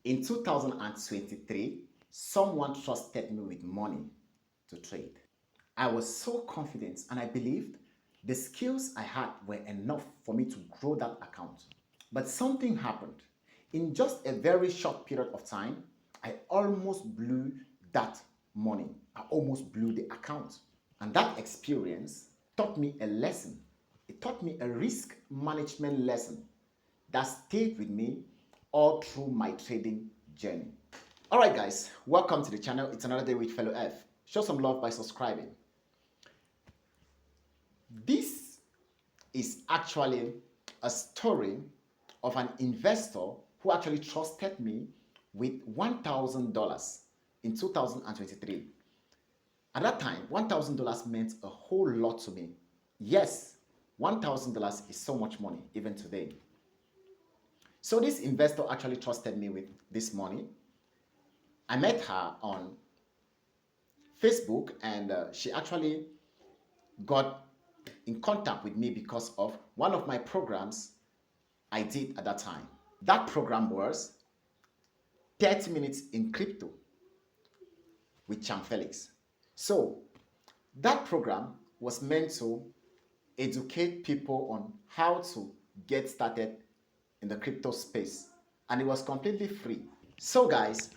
In 2023, someone trusted me with money to trade. I was so confident and I believed the skills I had were enough for me to grow that account. But something happened. In just a very short period of time, I almost blew that money. I almost blew the account. And that experience taught me a lesson. It taught me a risk management lesson that stayed with me all through my trading journey. All right, guys, welcome to the channel. It's another day with Fellow F. Show some love by subscribing. This is actually a story of an investor who actually trusted me with $1,000 in 2023. At that time, $1,000 meant a whole lot to me. Yes, $1,000 is so much money even today. So this investor actually trusted me with this money. I met her on Facebook and she actually got in contact with me because of one of my programs I did at that time. That program was 30 minutes in crypto with Cham Felix. So that program was meant to educate people on how to get started in the crypto space, and it was completely free. So guys,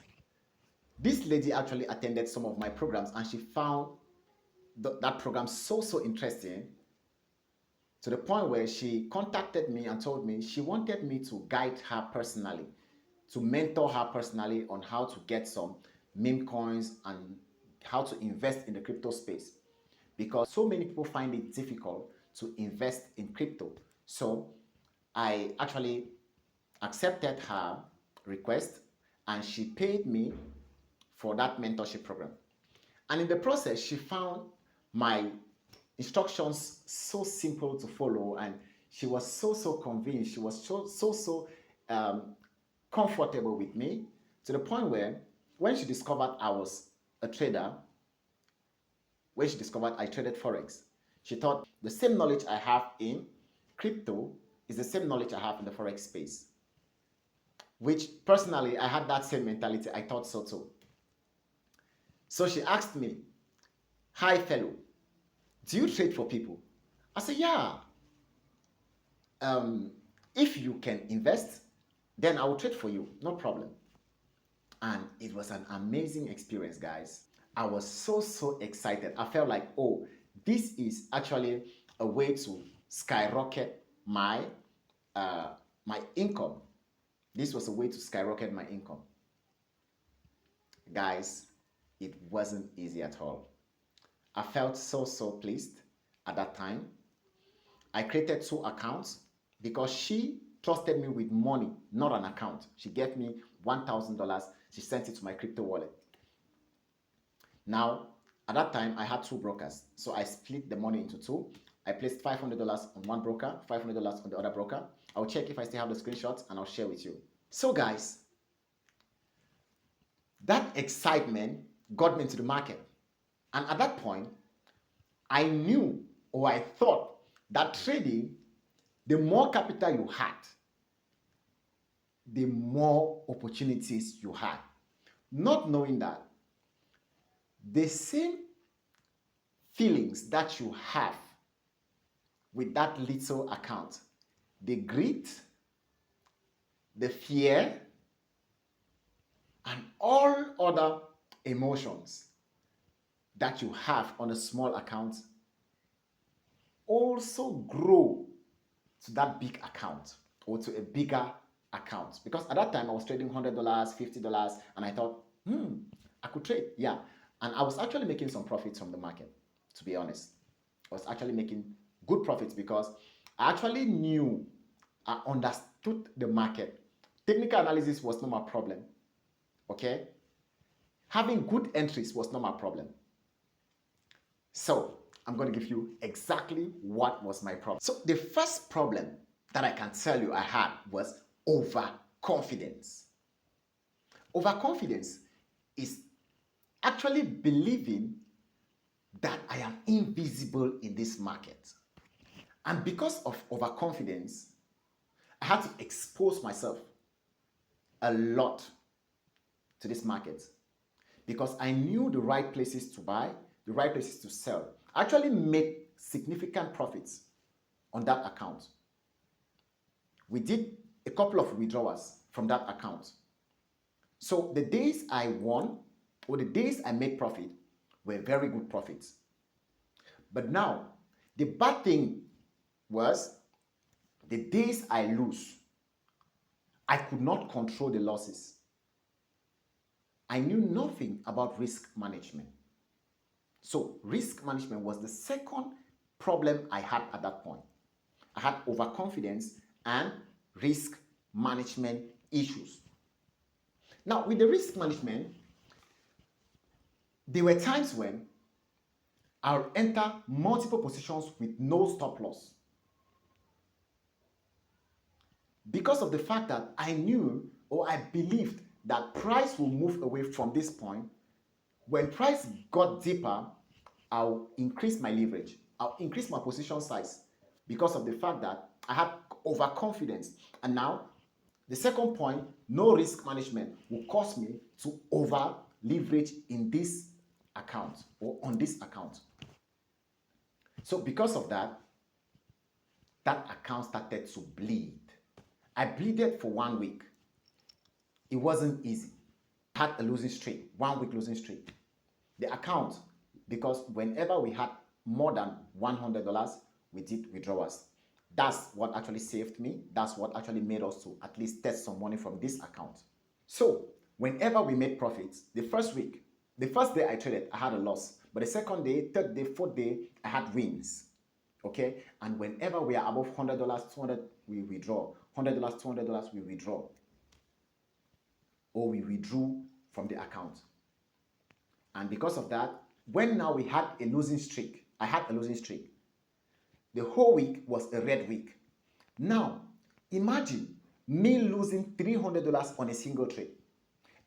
this lady actually attended some of my programs and she found that program so interesting to the point where she contacted me and told me she wanted me to guide her personally, to mentor her personally on how to get some meme coins and how to invest in the crypto space, because so many people find it difficult to invest in crypto. So I actually accepted her request and she paid me for that mentorship program. And in the process, she found my instructions so simple to follow and she was so convinced. She was so comfortable with me to the point where when she discovered I was a trader, when she discovered I traded Forex, she thought the same knowledge I have in crypto is the same knowledge I have in the Forex space. Which personally, I had that same mentality. I thought so too. So she asked me, "Hi, fellow, do you trade for people?" I said, "Yeah. If you can invest, then I will trade for you. No problem." And it was an amazing experience, guys. I was so excited. I felt like, oh, this is actually a way to skyrocket my my income. This was a way to skyrocket my income. Guys, it wasn't easy at all. I felt so pleased at that time. I created 2 accounts because she trusted me with money, not an account. She gave me $1,000. She sent it to my crypto wallet. Now, at that time, I had 2 brokers. So I split the money into 2. I placed $500 on one broker, $500 on the other broker. I'll check if I still have the screenshots and I'll share with you. So guys, that excitement got me into the market. And at that point, I knew or I thought that trading, the more capital you had, the more opportunities you had. Not knowing that the same feelings that you have with that little account, the greed, the fear, and all other emotions that you have on a small account also grow to that big account or to a bigger account. Because at that time I was trading $100, $50, and I thought, I could trade, yeah. And I was actually making some profits from the market, to be honest. I was actually making good profits because I actually knew, I understood the market. Technical analysis was not my problem, okay? Having good entries was not my problem. So I'm going to give you exactly what was my problem. So the first problem that I can tell you I had was overconfidence. Overconfidence is actually believing that I am invisible in this market. And because of overconfidence, I had to expose myself a lot to this market because I knew the right places to buy, the right places to sell. I actually made significant profits on that account. We did a couple of withdrawals from that account. So the days I won or the days I made profit were very good profits. But now, the bad thing was the days I lose, I could not control the losses. I knew nothing about risk management. So risk management was the second problem I had at that point. I had overconfidence and risk management issues. Now, with the risk management, there were times when I'll enter multiple positions with no stop loss. Because of the fact that I knew or I believed that price will move away from this point, when price got deeper, I'll increase my leverage. I'll increase my position size because of the fact that I had overconfidence. And now, the second point, no risk management will cause me to over leverage in this account or on this account. So because of that, that account started to bleed. I bleeded for 1 week. It wasn't easy. I had a losing streak, 1 week losing streak. The account, because whenever we had more than $100, we did withdrawals. That's what actually saved me. That's what actually made us to at least test some money from this account. So whenever we made profits, the first week, the first day I traded, I had a loss. But the second day, third day, fourth day, I had wins. Okay? And whenever we are above $100, $200, we withdraw. $100, $200, we withdraw. Or we withdrew from the account. And because of that, when now we had a losing streak, I had a losing streak. The whole week was a red week. Now, imagine me losing $300 on a single trade.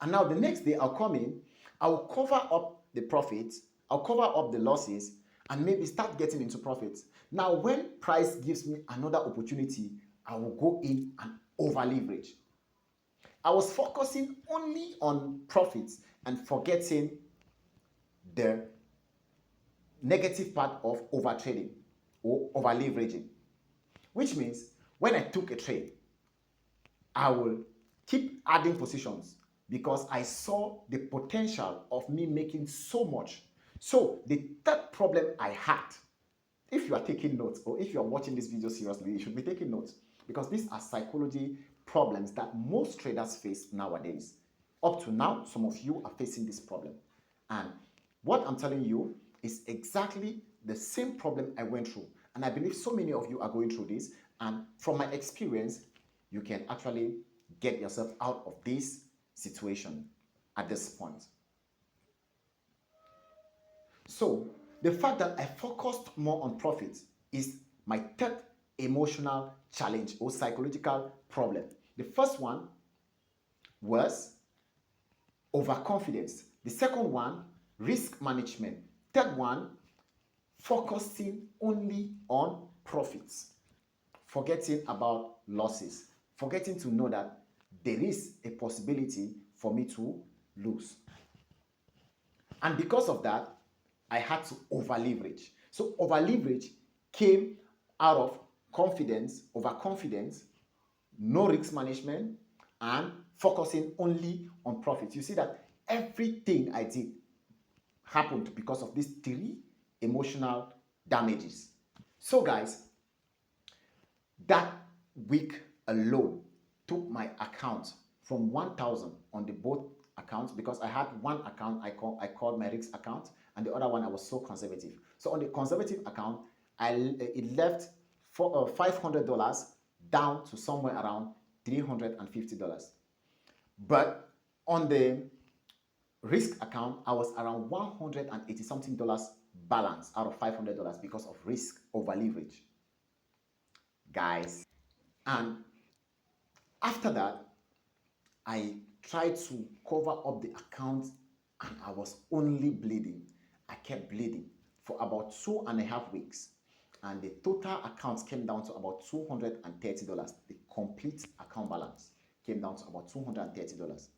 And now the next day I'll come in, I'll cover up the profits, I'll cover up the losses, and maybe start getting into profits. Now, when price gives me another opportunity, I will go in and over leverage. I was focusing only on profits and forgetting the negative part of over trading or over leveraging, which means when I took a trade, I will keep adding positions because I saw the potential of me making so much. So the third problem I had, if you are taking notes or if you are watching this video seriously, you should be taking notes because these are psychology problems that most traders face nowadays. Up to now, some of you are facing this problem. And what I'm telling you is exactly the same problem I went through. And I believe so many of you are going through this. And from my experience, you can actually get yourself out of this situation at this point. So the fact that I focused more on profits is my third emotional challenge or psychological problem. The first one was overconfidence. The second one, risk management. Third one, focusing only on profits, forgetting about losses, forgetting to know that there is a possibility for me to lose. And because of that, I had to over leverage. So over leverage came out of confidence, overconfidence, no risk management, and focusing only on profits. You see that everything I did happened because of these three emotional damages. So guys, that week alone took my account from 1,000 on the both accounts because I had one account I called my risk account and the other one I was so conservative. So on the conservative account, it left for $500 down to somewhere around $350. But on the risk account, I was around $180 something balance out of $500 because of risk over leverage, guys. And after that, I tried to cover up the account and I was only bleeding. I kept bleeding for about 2.5 weeks. And the total account came down to about $230. The complete account balance came down to about $230.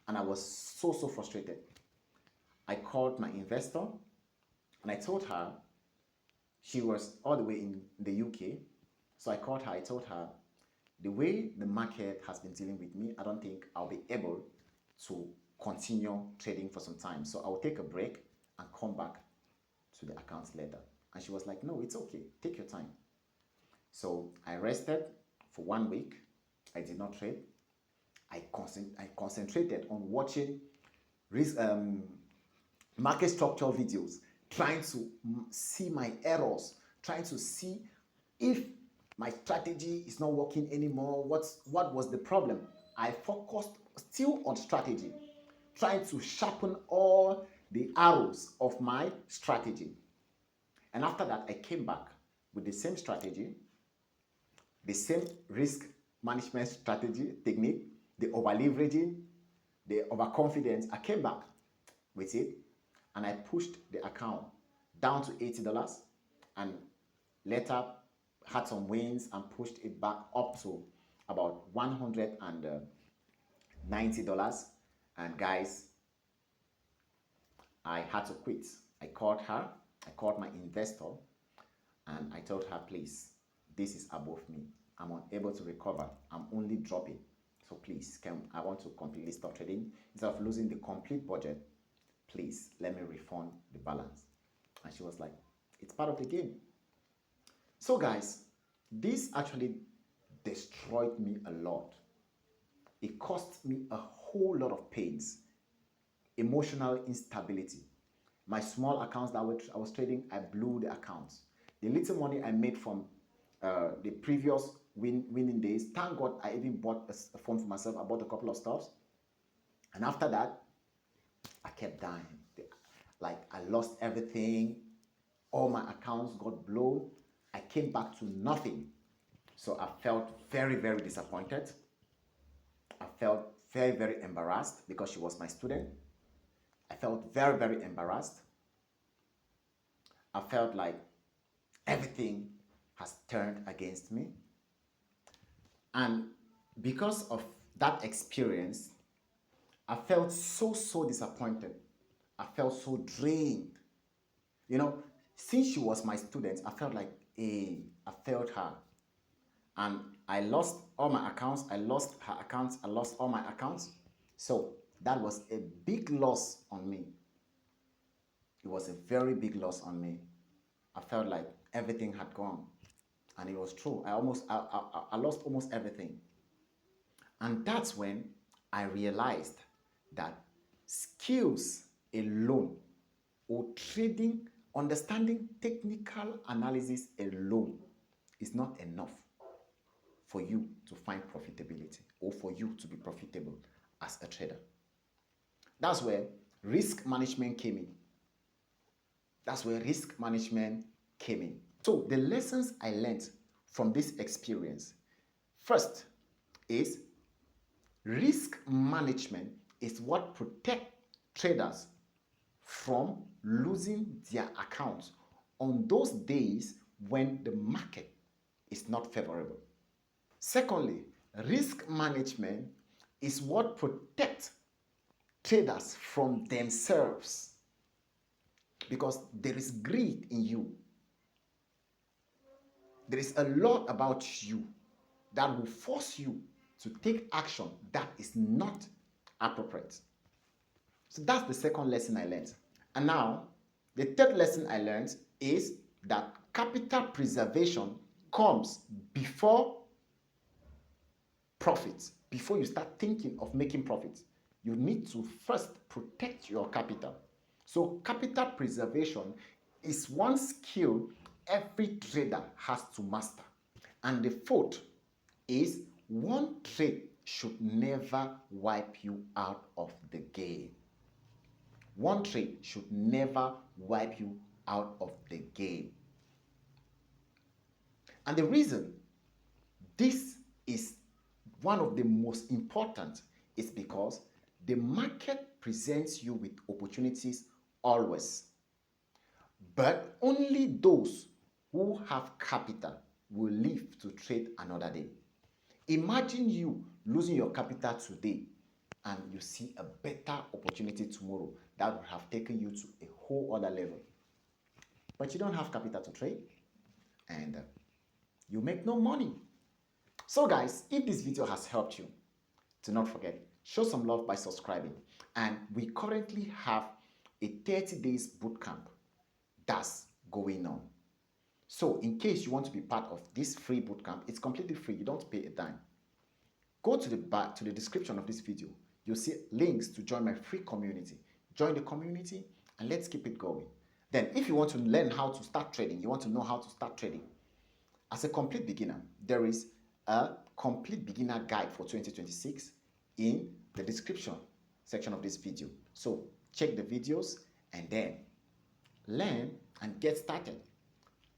And I was so frustrated. I called my investor and I told her, she was all the way in the UK. So I called her, I told her, the way the market has been dealing with me, I don't think I'll be able to continue trading for some time. So I'll take a break and come back to the accounts later. And she was like, no, it's okay. Take your time. So I rested for 1 week. I did not trade. I concentrated on watching market structure videos, trying to see my errors, trying to see if my strategy is not working anymore. What was the problem? I focused still on strategy, trying to sharpen all the arrows of my strategy. And after that, I came back with the same strategy, the same risk management strategy technique, the over leveraging, the overconfidence. I came back with it and I pushed the account down to $80 and later had some wins and pushed it back up to about $190. And guys, I had to quit. I called her, I called my investor, and I told her, please, this is above me. I'm unable to recover. I'm only dropping. So please, I want to completely stop trading. Instead of losing the complete budget, please let me refund the balance. And she was like, it's part of the game. So guys, this actually destroyed me a lot. It cost me a whole lot of pains, emotional instability. My small accounts that I was trading, I blew the accounts. The little money I made from the previous winning days, thank God I even bought a phone for myself. I bought a couple of stuffs. And after that, I kept dying. Like I lost everything. All my accounts got blown. I came back to nothing. So I felt very disappointed. I felt very embarrassed because she was my student. I felt very embarrassed. I felt like everything has turned against me. And because of that experience, I felt so disappointed. I felt so drained. You know, since she was my student, I felt like, hey, I failed her. And I lost all my accounts. I lost her accounts. I lost all my accounts. So that was a big loss on me. It was a very big loss on me. I felt like everything had gone. And it was true. I lost almost everything. And that's when I realized that skills alone or trading, understanding technical analysis alone is not enough for you to find profitability or for you to be profitable as a trader. That's where risk management came in. That's where risk management came in. So the lessons I learned from this experience, first is risk management is what protects traders from losing their accounts on those days when the market is not favorable. Secondly, risk management is what protects traders from themselves because there is greed in you. There is a lot about you that will force you to take action that is not appropriate. So that's the second lesson I learned. And now, the third lesson I learned is that capital preservation comes before profits. Before you start thinking of making profits, you need to first protect your capital. So capital preservation is one skill every trader has to master. And the fourth is one trade should never wipe you out of the game. One trade should never wipe you out of the game. And the reason this is one of the most important is because the market presents you with opportunities always. But only those who have capital will live to trade another day. Imagine you losing your capital today and you see a better opportunity tomorrow that would have taken you to a whole other level. But you don't have capital to trade, and you make no money. So guys, if this video has helped you, do not forget, show some love by subscribing. And we currently have a 30 days bootcamp that's going on. So in case you want to be part of this free bootcamp, it's completely free. You don't pay a dime. Go to the description of this video. You'll see links to join my free community. Join the community and let's keep it going. Then if you want to learn how to start trading, you want to know how to start trading, as a complete beginner, there is a complete beginner guide for 2026 in the description section of this video. So check the videos and then learn and get started.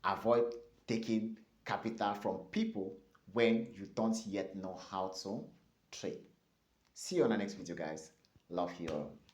Avoid taking capital from people when you don't yet know how to trade. See you on the next video, guys. Love you all.